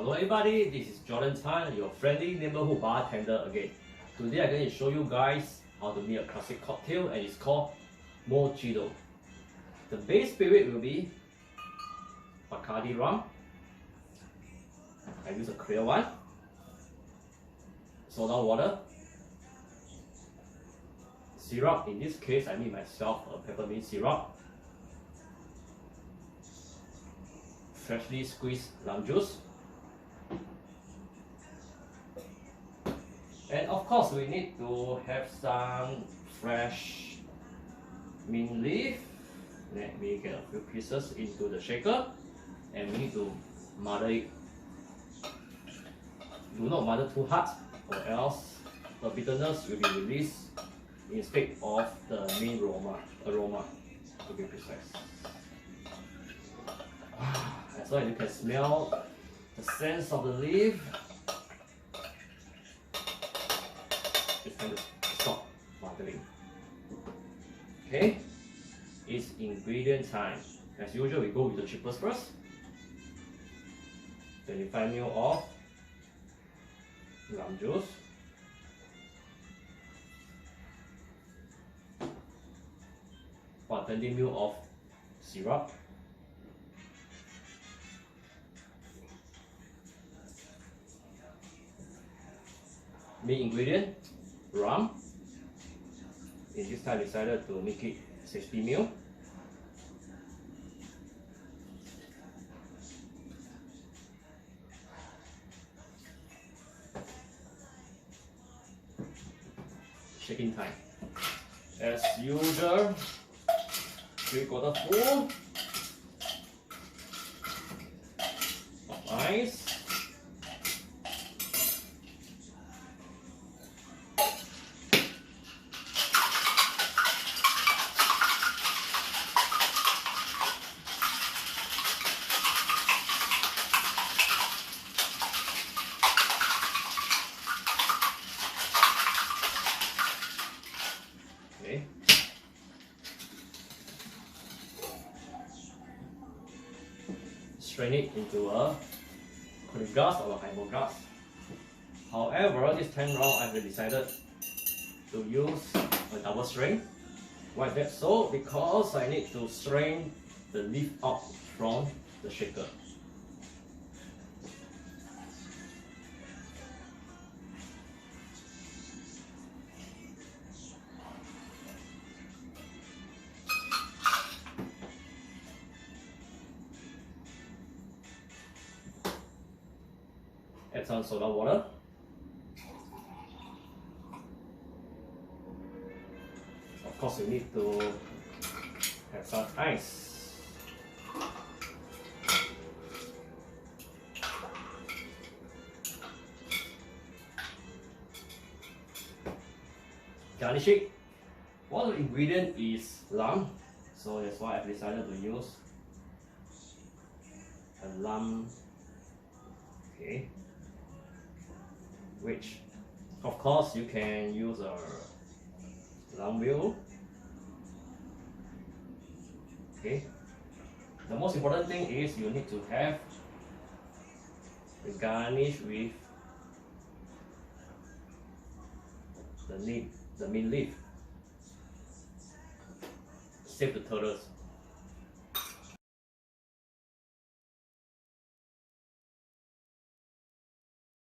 Hello everybody, this is Jordan Tan, your friendly neighborhood bartender again. Today I'm going to show you guys how to make a classic cocktail, and it's called Mojito. The base spirit will be Bacardi rum. I use a clear one. Soda water. Syrup, in this case I made myself a peppermint syrup. Freshly squeezed lime juice. And of course we need to have some fresh mint leaf. Let me get a few pieces into the shaker, and we need to mother it. Do not mother too hard, or else the bitterness will be released instead of the mint aroma to be precise. As long as you can smell the sense of the leaf, it's time to stop mothering. Okay, it's ingredient time. As usual, we go with the cheapest first. 25 ml of lime juice. About 20 ml of syrup. Main ingredient, rum. In this time I decided to make it 60 ml. Shaking time. As usual, 3/4 full of ice. Okay. Strain it into a cooling glass or a highball glass. However, this time round I've decided to use a double strain. Why is that so? Because I need to strain the leaf out from the shaker. Add some soda water. Of course, you need to have some ice. Garnish it. One of the ingredient is rum, so that's why I've decided to use a rum. Okay. Which, of course, you can use a rum wheel. Okay. The most important thing is you need to have the garnish with the mint leaf. Save the turtles.